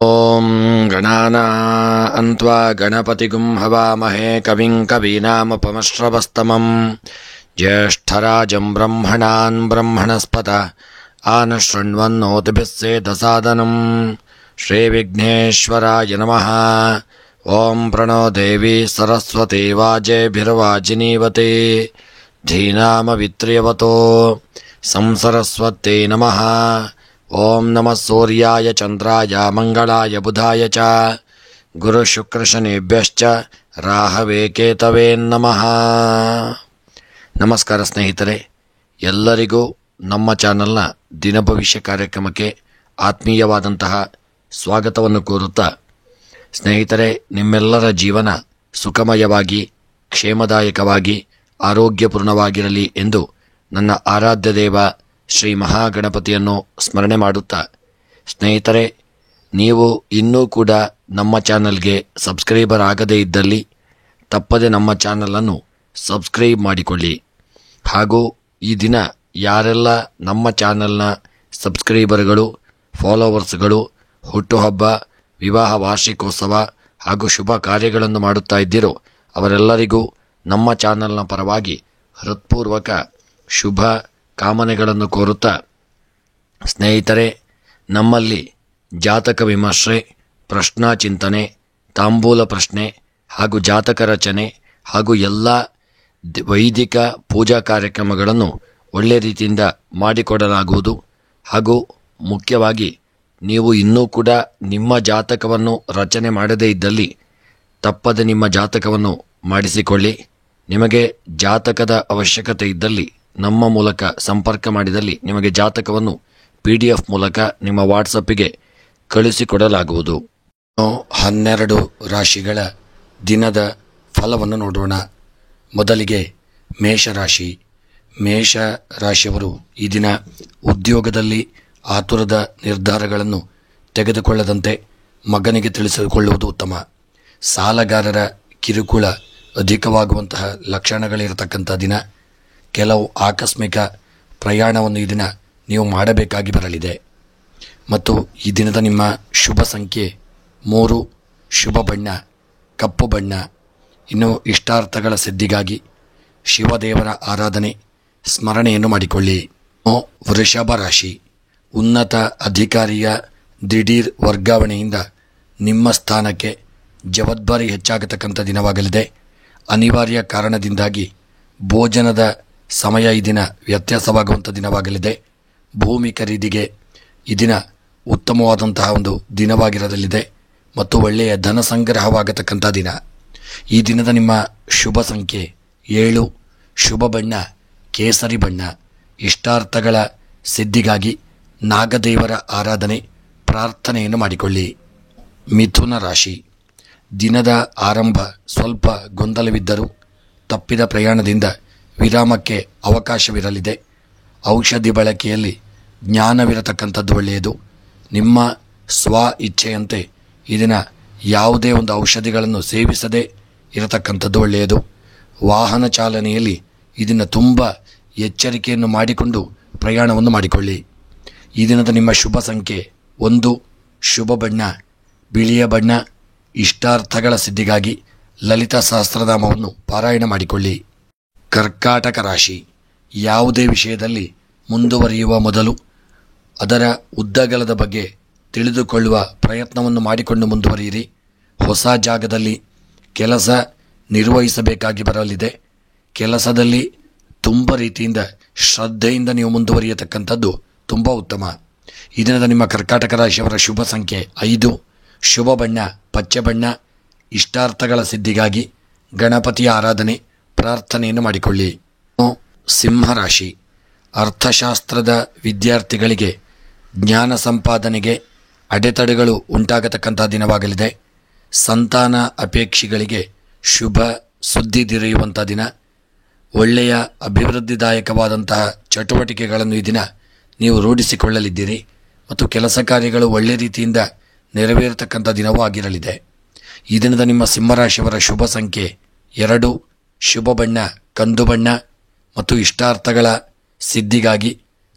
ಓಂ ಗಣಾನಾನ್ತ್ವಾ ಗಣಪತಿಗುಂ ಹವಾಮಹೇ ಕವಿಂ ಕವೀನಾಮುಪಮಶ್ರವಸ್ತಮಂ ಜ್ಯೇಷ್ಠರಾಜಂ ಬ್ರಹ್ಮಣಾನ್ ಬ್ರಹ್ಮಣಸ್ಪತ ಆನಶೃಣ್ವನ್ನೋತಿಭಿಃ ಸೇದಸಾದನಂ ಶ್ರೀವಿಘ್ನೇಶ್ವರಾಯ ನಮಃ. ಓಂ ಪ್ರಣೋ ದೇವಿ ಸರಸ್ವತಿ ವಾಜೇಭಿರ್ವಾಜಿನೀವತಿ ಧೀನಾಮವಿತ್ರ್ಯವತೋ ಸಂಸರಸ್ವತ್ಯೈ ನಮಃ. ಓಂ ನಮಃ ಸೂರ್ಯಾಯ ಚಂದ್ರಾಯ ಮಂಗಳಾಯ ಬುಧಾಯ ಚ ಗುರುಶುಕ್ರಶನಿಭ್ಯಶ್ಚ ರಾಹವೇ ಕೇತವೇ ನಮಃ. ನಮಸ್ಕಾರ ಸ್ನೇಹಿತರೆ, ಎಲ್ಲರಿಗೂ ನಮ್ಮ ಚಾನಲ್ನ ದಿನಭವಿಷ್ಯ ಕಾರ್ಯಕ್ರಮಕ್ಕೆ ಆತ್ಮೀಯವಾದಂತಹ ಸ್ವಾಗತವನ್ನು ಕೋರುತ್ತಾ, ಸ್ನೇಹಿತರೆ, ನಿಮ್ಮೆಲ್ಲರ ಜೀವನ ಸುಖಮಯವಾಗಿ ಕ್ಷೇಮದಾಯಕವಾಗಿ ಆರೋಗ್ಯಪೂರ್ಣವಾಗಿರಲಿ ಎಂದು ನನ್ನ ಆರಾಧ್ಯ ದೇವ ಶ್ರೀ ಮಹಾಗಣಪತಿಯನ್ನು ಸ್ಮರಣೆ ಮಾಡುತ್ತಾ, ಸ್ನೇಹಿತರೆ, ನೀವು ಇನ್ನೂ ಕೂಡ ನಮ್ಮ ಚಾನಲ್ಗೆ ಸಬ್ಸ್ಕ್ರೈಬರ್ ಆಗದೇ ಇದ್ದಲ್ಲಿ ತಪ್ಪದೆ ನಮ್ಮ ಚಾನಲನ್ನು ಸಬ್ಸ್ಕ್ರೈಬ್ ಮಾಡಿಕೊಳ್ಳಿ. ಹಾಗೂ ಈ ದಿನ ಯಾರೆಲ್ಲ ನಮ್ಮ ಚಾನಲ್ನ ಸಬ್ಸ್ಕ್ರೈಬರ್ಗಳು, ಫಾಲೋವರ್ಸ್ಗಳು ಹುಟ್ಟುಹಬ್ಬ, ವಿವಾಹ ವಾರ್ಷಿಕೋತ್ಸವ ಹಾಗೂ ಶುಭ ಕಾರ್ಯಗಳನ್ನು ಮಾಡುತ್ತಾ ಇದ್ದೀರೋ ಅವರೆಲ್ಲರಿಗೂ ನಮ್ಮ ಚಾನಲ್ನ ಪರವಾಗಿ ಹೃತ್ಪೂರ್ವಕ ಶುಭ ಕಾಮನೆಗಳನ್ನು ಕೋರುತ್ತಾ, ಸ್ನೇಹಿತರೆ, ನಮ್ಮಲ್ಲಿ ಜಾತಕ ವಿಮರ್ಶೆ, ಪ್ರಶ್ನಾ ಚಿಂತನೆ, ತಾಂಬೂಲ ಪ್ರಶ್ನೆ ಹಾಗೂ ಜಾತಕ ರಚನೆ ಹಾಗೂ ಎಲ್ಲ ವೈದಿಕ ಪೂಜಾ ಕಾರ್ಯಕ್ರಮಗಳನ್ನು ಒಳ್ಳೆಯ ರೀತಿಯಿಂದ ಮಾಡಿಕೊಡಲಾಗುವುದು. ಹಾಗೂ ಮುಖ್ಯವಾಗಿ ನೀವು ಇನ್ನೂ ಕೂಡ ನಿಮ್ಮ ಜಾತಕವನ್ನು ರಚನೆ ಮಾಡದೇ ಇದ್ದಲ್ಲಿ ತಪ್ಪದೆ ನಿಮ್ಮ ಜಾತಕವನ್ನು ಮಾಡಿಸಿಕೊಳ್ಳಿ. ನಿಮಗೆ ಜಾತಕದ ಅವಶ್ಯಕತೆ ಇದ್ದಲ್ಲಿ ನಮ್ಮ ಮೂಲಕ ಸಂಪರ್ಕ ಮಾಡಿದಲ್ಲಿ ನಿಮಗೆ ಜಾತಕವನ್ನು PDF ಮೂಲಕ ನಿಮ್ಮ ವಾಟ್ಸಪ್ಪಿಗೆ ಕಳಿಸಿಕೊಡಲಾಗುವುದು. 12 ರಾಶಿಗಳ ದಿನದ ಫಲವನ್ನು ನೋಡೋಣ. ಮೊದಲಿಗೆ ಮೇಷರಾಶಿ. ಮೇಷ ರಾಶಿಯವರು ಈ ದಿನ ಉದ್ಯೋಗದಲ್ಲಿ ಆತುರದ ನಿರ್ಧಾರಗಳನ್ನು ತೆಗೆದುಕೊಳ್ಳದಂತೆ ಮಗನಿಗೆ ತಿಳಿಸಿಕೊಳ್ಳುವುದು ಉತ್ತಮ. ಸಾಲಗಾರರ ಕಿರುಕುಳ ಅಧಿಕವಾಗುವಂತಹ ಲಕ್ಷಣಗಳಿರತಕ್ಕಂಥ ದಿನ. ಕೆಲವು ಆಕಸ್ಮಿಕ ಪ್ರಯಾಣವನ್ನು ಈ ದಿನ ನೀವು ಮಾಡಬೇಕಾಗಿ ಬರಲಿದೆ. ಮತ್ತು ಈ ದಿನದ ನಿಮ್ಮ ಶುಭ ಸಂಖ್ಯೆ 3, ಶುಭ ಬಣ್ಣ ಕಪ್ಪು ಬಣ್ಣ. ಇನ್ನು ಇಷ್ಟಾರ್ಥಗಳ ಸಿದ್ಧಿಗಾಗಿ ಶಿವದೇವರ ಆರಾಧನೆ ಸ್ಮರಣೆಯನ್ನು ಮಾಡಿಕೊಳ್ಳಿ. ವೃಷಭ ರಾಶಿ. ಉನ್ನತ ಅಧಿಕಾರಿಯ ದಿಢೀರ್ ವರ್ಗಾವಣೆಯಿಂದ ನಿಮ್ಮ ಸ್ಥಾನಕ್ಕೆ ಜವಾಬ್ದಾರಿ ಹೆಚ್ಚಾಗತಕ್ಕಂಥ ದಿನವಾಗಲಿದೆ. ಅನಿವಾರ್ಯ ಕಾರಣದಿಂದಾಗಿ ಭೋಜನದ ಸಮಯ ಈ ದಿನ ವ್ಯತ್ಯಾಸವಾಗುವಂಥ ದಿನವಾಗಲಿದೆ. ಭೂಮಿ ಖರೀದಿಗೆ ಈ ದಿನ ಉತ್ತಮವಾದಂತಹ ಒಂದು ದಿನವಾಗಿರಲಿದೆ ಮತ್ತು ಒಳ್ಳೆಯ ಧನ ಸಂಗ್ರಹವಾಗತಕ್ಕಂಥ ದಿನ. ಈ ದಿನದ ನಿಮ್ಮ ಶುಭ ಸಂಖ್ಯೆ 7, ಶುಭ ಬಣ್ಣ ಕೇಸರಿ ಬಣ್ಣ. ಇಷ್ಟಾರ್ಥಗಳ ಸಿದ್ಧಿಗಾಗಿ ನಾಗದೇವರ ಆರಾಧನೆ ಪ್ರಾರ್ಥನೆಯನ್ನು ಮಾಡಿಕೊಳ್ಳಿ. ಮಿಥುನ ರಾಶಿ. ದಿನದ ಆರಂಭ ಸ್ವಲ್ಪ ಗೊಂದಲವಿದ್ದರೂ ತಪ್ಪಿದ ಪ್ರಯಾಣದಿಂದ ವಿರಾಮಕ್ಕೆ ಅವಕಾಶವಿರಲಿದೆ. ಔಷಧಿ ಬಳಕೆಯಲ್ಲಿ ಜ್ಞಾನವಿರತಕ್ಕಂಥದ್ದು ಒಳ್ಳೆಯದು. ನಿಮ್ಮ ಸ್ವ ಇಚ್ಛೆಯಂತೆ ಈ ದಿನ ಯಾವುದೇ ಒಂದು ಔಷಧಿಗಳನ್ನು ಸೇವಿಸದೇ ಇರತಕ್ಕಂಥದ್ದು ಒಳ್ಳೆಯದು. ವಾಹನ ಚಾಲನೆಯಲ್ಲಿ ಈ ದಿನ ತುಂಬ ಎಚ್ಚರಿಕೆಯನ್ನು ಮಾಡಿಕೊಂಡು ಪ್ರಯಾಣವನ್ನು ಮಾಡಿಕೊಳ್ಳಿ. ಈ ದಿನದ ನಿಮ್ಮ ಶುಭ ಸಂಖ್ಯೆ 1, ಶುಭ ಬಣ್ಣ ಬಿಳಿಯ ಬಣ್ಣ. ಇಷ್ಟಾರ್ಥಗಳ ಸಿದ್ಧಿಗಾಗಿ ಲಲಿತಾ ಸಹಸ್ರನಾಮವನ್ನು ಪಾರಾಯಣ ಮಾಡಿಕೊಳ್ಳಿ. ಕರ್ಕಾಟಕ ರಾಶಿ. ಯಾವುದೇ ವಿಷಯದಲ್ಲಿ ಮುಂದುವರಿಯುವ ಮೊದಲು ಅದರ ಉದ್ದಗಲದ ಬಗ್ಗೆ ತಿಳಿದುಕೊಳ್ಳುವ ಪ್ರಯತ್ನವನ್ನು ಮಾಡಿಕೊಂಡು ಮುಂದುವರಿಯಿರಿ. ಹೊಸ ಜಾಗದಲ್ಲಿ ಕೆಲಸ ನಿರ್ವಹಿಸಬೇಕಾಗಿ ಬರಲಿದೆ. ಕೆಲಸದಲ್ಲಿ ತುಂಬ ರೀತಿಯಿಂದ ಶ್ರದ್ಧೆಯಿಂದ ನೀವು ಮುಂದುವರಿಯತಕ್ಕಂಥದ್ದು ತುಂಬ ಉತ್ತಮ. ಈ ದಿನದ ನಿಮ್ಮ ಕರ್ಕಾಟಕ ರಾಶಿಯವರ ಶುಭ ಸಂಖ್ಯೆ 5, ಶುಭ ಬಣ್ಣ ಪಚ್ಚೆ ಬಣ್ಣ. ಇಷ್ಟಾರ್ಥಗಳ ಸಿದ್ಧಿಗಾಗಿ ಗಣಪತಿಯ ಆರಾಧನೆ ಪ್ರಾರ್ಥನೆಯನ್ನು ಮಾಡಿಕೊಳ್ಳಿ. ಸಿಂಹರಾಶಿ. ಅರ್ಥಶಾಸ್ತ್ರದ ವಿದ್ಯಾರ್ಥಿಗಳಿಗೆ ಜ್ಞಾನ ಸಂಪಾದನೆಗೆ ಅಡೆತಡೆಗಳು ಉಂಟಾಗತಕ್ಕಂಥ ದಿನವಾಗಲಿದೆ. ಸಂತಾನ ಅಪೇಕ್ಷಿಗಳಿಗೆ ಶುಭ ಸುದ್ದಿ ದೊರೆಯುವಂಥ ದಿನ. ಒಳ್ಳೆಯ ಅಭಿವೃದ್ಧಿದಾಯಕವಾದಂತಹ ಚಟುವಟಿಕೆಗಳನ್ನು ಈ ದಿನ ನೀವು ರೂಢಿಸಿಕೊಳ್ಳಲಿದ್ದೀರಿ ಮತ್ತು ಕೆಲಸ ಕಾರ್ಯಗಳು ಒಳ್ಳೆ ರೀತಿಯಿಂದ ನೆರವೇರತಕ್ಕಂಥ ದಿನವೂ ಆಗಿರಲಿದೆ. ಈ ದಿನದ ನಿಮ್ಮ ಸಿಂಹರಾಶಿಯವರ ಶುಭ ಸಂಖ್ಯೆ 2, ಶುಭ ಬಣ್ಣ ಕಂದು ಬಣ್ಣ ಮತ್ತು ಇಷ್ಟಾರ್ಥಗಳ ಸಿದ್ಧಿಗಾಗಿ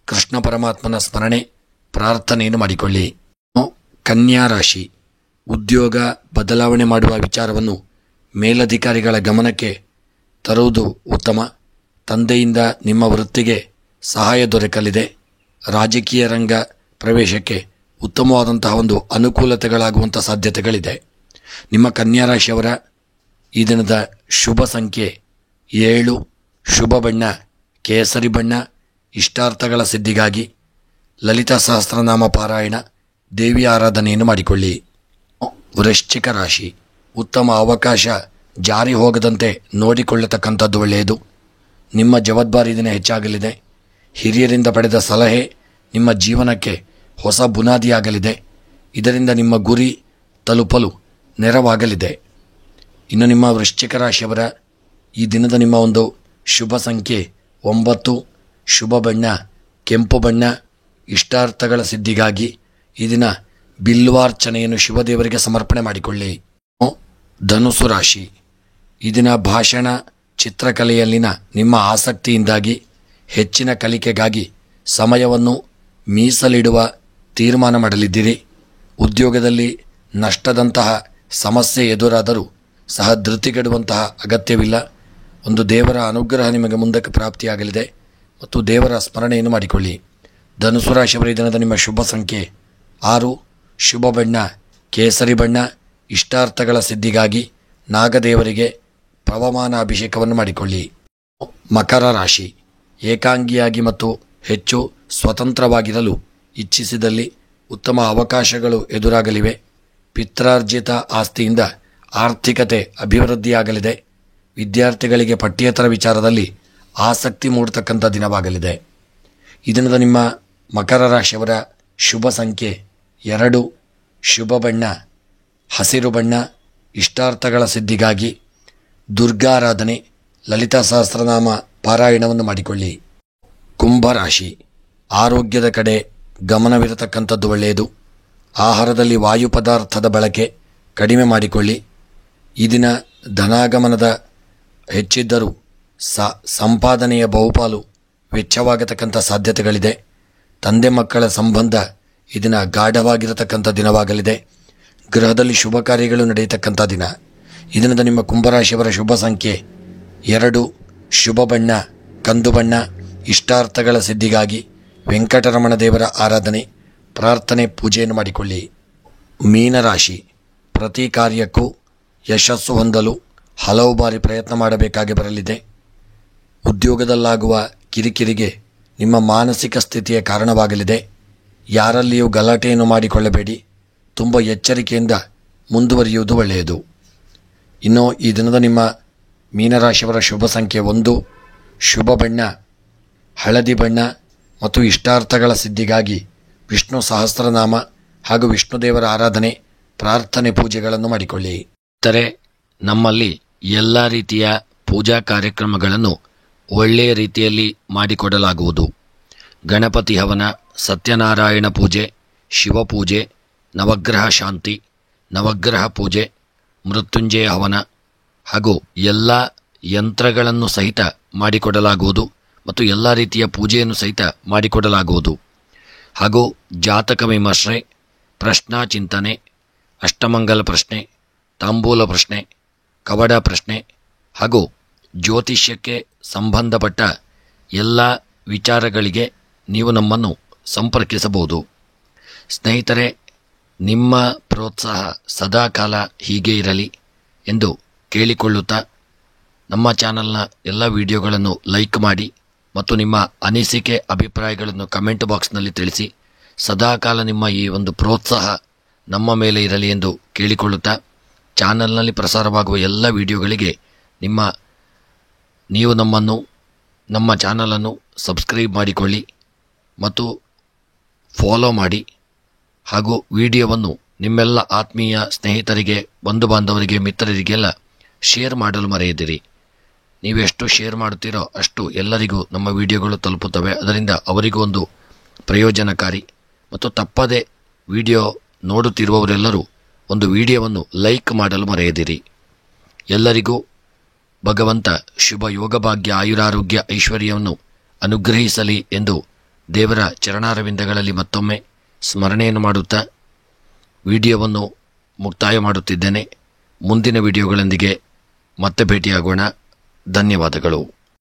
ಕೃಷ್ಣ ಪರಮಾತ್ಮನ ಸ್ಮರಣೆ ಪ್ರಾರ್ಥನೆಯನ್ನು ಮಾಡಿಕೊಳ್ಳಿ. ಕನ್ಯಾ ರಾಶಿ, ಉದ್ಯೋಗ ಬದಲಾವಣೆ ಮಾಡುವ ವಿಚಾರವನ್ನು ಮೇಲಧಿಕಾರಿಗಳ ಗಮನಕ್ಕೆ ತರುವುದು ಉತ್ತಮ. ತಂದೆಯಿಂದ ನಿಮ್ಮ ವೃತ್ತಿಗೆ ಸಹಾಯ ದೊರಕಲಿದೆ. ರಾಜಕೀಯ ರಂಗ ಪ್ರವೇಶಕ್ಕೆ ಉತ್ತಮವಾದಂತಹ ಒಂದು ಅನುಕೂಲತೆಗಳಾಗುವಂಥ ಸಾಧ್ಯತೆಗಳಿದೆ. ನಿಮ್ಮ ಕನ್ಯಾ ರಾಶಿಯವರ ಈ ದಿನದ ಶುಭ ಸಂಖ್ಯೆ 7, ಶುಭ ಬಣ್ಣ ಕೇಸರಿ ಬಣ್ಣ. ಇಷ್ಟಾರ್ಥಗಳ ಸಿದ್ಧಿಗಾಗಿ ಲಲಿತಾ ಸಹಸ್ರನಾಮ ಪಾರಾಯಣ, ದೇವಿಯ ಆರಾಧನೆಯನ್ನು ಮಾಡಿಕೊಳ್ಳಿ. ವೃಶ್ಚಿಕ ರಾಶಿ, ಉತ್ತಮ ಅವಕಾಶ ಜಾರಿ ಹೋಗದಂತೆ ನೋಡಿಕೊಳ್ಳತಕ್ಕಂಥದ್ದು ಒಳ್ಳೆಯದು. ನಿಮ್ಮ ಜವಾಬ್ದಾರಿ ದಿನ ಹೆಚ್ಚಾಗಲಿದೆ. ಹಿರಿಯರಿಂದ ಪಡೆದ ಸಲಹೆ ನಿಮ್ಮ ಜೀವನಕ್ಕೆ ಹೊಸ ಬುನಾದಿಯಾಗಲಿದೆ. ಇದರಿಂದ ನಿಮ್ಮ ಗುರಿ ತಲುಪಲು ನೆರವಾಗಲಿದೆ. ಇನ್ನು ನಿಮ್ಮ ವೃಶ್ಚಿಕ ರಾಶಿಯವರ ಈ ದಿನದ ನಿಮ್ಮ ಒಂದು ಶುಭ ಸಂಖ್ಯೆ 9, ಶುಭ ಬಣ್ಣ ಕೆಂಪು ಬಣ್ಣ. ಇಷ್ಟಾರ್ಥಗಳ ಸಿದ್ಧಿಗಾಗಿ ಈ ದಿನ ಬಿಲ್ವಾರ್ಚನೆಯನ್ನು ಶಿವದೇವರಿಗೆ ಸಮರ್ಪಣೆ ಮಾಡಿಕೊಳ್ಳಿ. ಧನುಸು ರಾಶಿ, ಈ ದಿನ ಭಾಷಣ ಚಿತ್ರಕಲೆಯಲ್ಲಿನ ನಿಮ್ಮ ಆಸಕ್ತಿಯಿಂದಾಗಿ ಹೆಚ್ಚಿನ ಕಲಿಕೆಗಾಗಿ ಸಮಯವನ್ನು ಮೀಸಲಿಡುವ ತೀರ್ಮಾನ ಮಾಡಲಿದ್ದೀರಿ. ಉದ್ಯೋಗದಲ್ಲಿ ನಷ್ಟದಂತಹ ಸಮಸ್ಯೆ ಎದುರಾದರೂ ಸಹ ಧೃತಿಗೆಡುವಂತಹ ಅಗತ್ಯವಿಲ್ಲ. ಒಂದು ದೇವರ ಅನುಗ್ರಹ ನಿಮಗೆ ಮುಂದಕ್ಕೆ ಪ್ರಾಪ್ತಿಯಾಗಲಿದೆ ಮತ್ತು ದೇವರ ಸ್ಮರಣೆಯನ್ನು ಮಾಡಿಕೊಳ್ಳಿ. ಧನುಸು ರಾಶಿಯವರ ಈ ದಿನದ ನಿಮ್ಮ ಶುಭ ಸಂಖ್ಯೆ 6, ಶುಭ ಬಣ್ಣ ಕೇಸರಿ ಬಣ್ಣ. ಇಷ್ಟಾರ್ಥಗಳ ಸಿದ್ಧಿಗಾಗಿ ನಾಗದೇವರಿಗೆ ಪವಮಾನ ಅಭಿಷೇಕವನ್ನು ಮಾಡಿಕೊಳ್ಳಿ. ಮಕರ ರಾಶಿ, ಏಕಾಂಗಿಯಾಗಿ ಮತ್ತು ಹೆಚ್ಚು ಸ್ವತಂತ್ರವಾಗಿರಲು ಇಚ್ಛಿಸಿದಲ್ಲಿ ಉತ್ತಮ ಅವಕಾಶಗಳು ಎದುರಾಗಲಿವೆ. ಪಿತ್ರಾರ್ಜಿತ ಆಸ್ತಿಯಿಂದ ಆರ್ಥಿಕತೆ ಅಭಿವೃದ್ಧಿಯಾಗಲಿದೆ. ವಿದ್ಯಾರ್ಥಿಗಳಿಗೆ ಪಠ್ಯೇತರ ವಿಚಾರದಲ್ಲಿ ಆಸಕ್ತಿ ಮೂಡತಕ್ಕಂಥ ದಿನವಾಗಲಿದೆ. ಈ ದಿನದ ನಿಮ್ಮ ಮಕರ ರಾಶಿಯವರ ಶುಭ ಸಂಖ್ಯೆ 2, ಶುಭ ಬಣ್ಣ ಹಸಿರು ಬಣ್ಣ. ಇಷ್ಟಾರ್ಥಗಳ ಸಿದ್ಧಿಗಾಗಿ ದುರ್ಗಾರಾಧನೆ, ಲಲಿತಾ ಸಹಸ್ರನಾಮ ಪಾರಾಯಣವನ್ನು ಮಾಡಿಕೊಳ್ಳಿ. ಕುಂಭರಾಶಿ, ಆರೋಗ್ಯದ ಕಡೆ ಗಮನವಿರತಕ್ಕಂಥದ್ದು ಒಳ್ಳೆಯದು. ಆಹಾರದಲ್ಲಿ ವಾಯು ಪದಾರ್ಥದ ಬಳಕೆ ಕಡಿಮೆ ಮಾಡಿಕೊಳ್ಳಿ. ಈ ದಿನ ಧನಾಗಮನದ ಹೆಚ್ಚಿದ್ದರೂ ಸಂಪಾದನೆಯ ಬಹುಪಾಲು ವೆಚ್ಚವಾಗತಕ್ಕಂಥ ಸಾಧ್ಯತೆಗಳಿದೆ. ತಂದೆ ಮಕ್ಕಳ ಸಂಬಂಧ ಈ ದಿನ ಗಾಢವಾಗಿರತಕ್ಕಂಥ ದಿನವಾಗಲಿದೆ. ಗೃಹದಲ್ಲಿ ಶುಭ ಕಾರ್ಯಗಳು ನಡೆಯತಕ್ಕಂಥ ದಿನ. ಈ ದಿನದ ನಿಮ್ಮ ಕುಂಭರಾಶಿಯವರ ಶುಭ ಸಂಖ್ಯೆ 2, ಶುಭ ಬಣ್ಣ ಕಂದು ಬಣ್ಣ. ಇಷ್ಟಾರ್ಥಗಳ ಸಿದ್ಧಿಗಾಗಿ ವೆಂಕಟರಮಣ ದೇವರ ಆರಾಧನೆ, ಪ್ರಾರ್ಥನೆ, ಪೂಜೆಯನ್ನು ಮಾಡಿಕೊಳ್ಳಿ. ಮೀನರಾಶಿ, ಪ್ರತಿ ಕಾರ್ಯಕ್ಕೂ ಯಶಸ್ಸು ಹೊಂದಲು ಹಲವು ಬಾರಿ ಪ್ರಯತ್ನ ಮಾಡಬೇಕಾಗಿ ಬರಲಿದೆ. ಉದ್ಯೋಗದಲ್ಲಾಗುವ ಕಿರಿಕಿರಿಗೆ ನಿಮ್ಮ ಮಾನಸಿಕ ಸ್ಥಿತಿಯ ಕಾರಣವಾಗಲಿದೆ. ಯಾರಲ್ಲಿಯೂ ಗಲಾಟೆಯನ್ನು ಮಾಡಿಕೊಳ್ಳಬೇಡಿ. ತುಂಬ ಎಚ್ಚರಿಕೆಯಿಂದ ಮುಂದುವರಿಯುವುದು ಒಳ್ಳೆಯದು. ಇನ್ನು ಈ ದಿನದ ನಿಮ್ಮ ಮೀನರಾಶಿಯವರ ಶುಭ ಸಂಖ್ಯೆ 1, ಶುಭ ಬಣ್ಣ ಹಳದಿ ಬಣ್ಣ ಮತ್ತು ಇಷ್ಟಾರ್ಥಗಳ ಸಿದ್ಧಿಗಾಗಿ ವಿಷ್ಣು ಸಹಸ್ರನಾಮ ಹಾಗೂ ವಿಷ್ಣುದೇವರ ಆರಾಧನೆ, ಪ್ರಾರ್ಥನೆ, ಪೂಜೆಗಳನ್ನು ಮಾಡಿಕೊಳ್ಳಿ. ಇತರೆ ನಮ್ಮಲ್ಲಿ ಎಲ್ಲ ರೀತಿಯ ಪೂಜಾ ಕಾರ್ಯಕ್ರಮಗಳನ್ನು ಒಳ್ಳೆಯ ರೀತಿಯಲ್ಲಿ ಮಾಡಿಕೊಡಲಾಗುವುದು. ಗಣಪತಿ ಹವನ, ಸತ್ಯನಾರಾಯಣ ಪೂಜೆ, ಶಿವಪೂಜೆ, ನವಗ್ರಹ ಶಾಂತಿ, ನವಗ್ರಹ ಪೂಜೆ, ಮೃತ್ಯುಂಜಯ ಹವನ ಹಾಗೂ ಎಲ್ಲ ಯಂತ್ರಗಳನ್ನು ಸಹಿತ ಮಾಡಿಕೊಡಲಾಗುವುದು ಮತ್ತು ಎಲ್ಲ ರೀತಿಯ ಪೂಜೆಯನ್ನು ಸಹಿತ ಮಾಡಿಕೊಡಲಾಗುವುದು. ಹಾಗೂ ಜಾತಕ ವಿಮರ್ಶೆ, ಪ್ರಶ್ನಾ ಚಿಂತನೆ, ಅಷ್ಟಮಂಗಲ ಪ್ರಶ್ನೆ, ತಾಂಬೂಲ ಪ್ರಶ್ನೆ, ಕವಡ ಪ್ರಶ್ನೆ ಹಾಗೂ ಜ್ಯೋತಿಷ್ಯಕ್ಕೆ ಸಂಬಂಧಪಟ್ಟ ಎಲ್ಲ ವಿಚಾರಗಳಿಗೆ ನೀವು ನಮ್ಮನ್ನು ಸಂಪರ್ಕಿಸಬಹುದು. ಸ್ನೇಹಿತರೆ, ನಿಮ್ಮ ಪ್ರೋತ್ಸಾಹ ಸದಾಕಾಲ ಹೀಗೆ ಇರಲಿ ಎಂದು ಕೇಳಿಕೊಳ್ಳುತ್ತಾ ನಮ್ಮ ಚಾನಲ್ನ ಎಲ್ಲ ವಿಡಿಯೋಗಳನ್ನು ಲೈಕ್ ಮಾಡಿ ಮತ್ತು ನಿಮ್ಮ ಅನಿಸಿಕೆ ಅಭಿಪ್ರಾಯಗಳನ್ನು ಕಮೆಂಟ್ ಬಾಕ್ಸ್ನಲ್ಲಿ ತಿಳಿಸಿ. ಸದಾಕಾಲ ನಿಮ್ಮ ಈ ಒಂದು ಪ್ರೋತ್ಸಾಹ ನಮ್ಮ ಮೇಲೆ ಇರಲಿ ಎಂದು ಕೇಳಿಕೊಳ್ಳುತ್ತಾ ಚಾನಲ್ನಲ್ಲಿ ಪ್ರಸಾರವಾಗುವ ಎಲ್ಲ ವಿಡಿಯೋಗಳಿಗೆ ನೀವು ನಮ್ಮ ಚಾನಲನ್ನು ಸಬ್ಸ್ಕ್ರೈಬ್ ಮಾಡಿಕೊಳ್ಳಿ ಮತ್ತು ಫಾಲೋ ಮಾಡಿ ಹಾಗೂ ವಿಡಿಯೋವನ್ನು ನಿಮ್ಮೆಲ್ಲ ಆತ್ಮೀಯ ಸ್ನೇಹಿತರಿಗೆ, ಬಂಧು ಬಾಂಧವರಿಗೆ, ಮಿತ್ರರಿಗೆಲ್ಲ ಶೇರ್ ಮಾಡಲು ಮರೆಯದಿರಿ. ನೀವೆಷ್ಟು ಶೇರ್ ಮಾಡುತ್ತೀರೋ ಅಷ್ಟು ಎಲ್ಲರಿಗೂ ನಮ್ಮ ವಿಡಿಯೋಗಳು ತಲುಪುತ್ತವೆ. ಅದರಿಂದ ಅವರಿಗೂ ಒಂದು ಪ್ರಯೋಜನಕಾರಿ. ಮತ್ತು ತಪ್ಪದೆ ವಿಡಿಯೋ ನೋಡುತ್ತಿರುವವರೆಲ್ಲರೂ ಒಂದು ವಿಡಿಯೋವನ್ನು ಲೈಕ್ ಮಾಡಲು ಮರೆಯದಿರಿ. ಎಲ್ಲರಿಗೂ ಭಗವಂತ ಶುಭ ಯೋಗಭಾಗ್ಯ, ಆಯುರಾರೋಗ್ಯ, ಐಶ್ವರ್ಯವನ್ನು ಅನುಗ್ರಹಿಸಲಿ ಎಂದು ದೇವರ ಚರಣಾರವಿಂದಗಳಲ್ಲಿ ಮತ್ತೊಮ್ಮೆ ಸ್ಮರಣೆಯನ್ನು ಮಾಡುತ್ತಾ ವಿಡಿಯೋವನ್ನು ಮುಕ್ತಾಯ ಮಾಡುತ್ತಿದ್ದೇನೆ. ಮುಂದಿನ ವಿಡಿಯೋಗಳೊಂದಿಗೆ ಮತ್ತೆ ಭೇಟಿಯಾಗೋಣ. ಧನ್ಯವಾದಗಳು.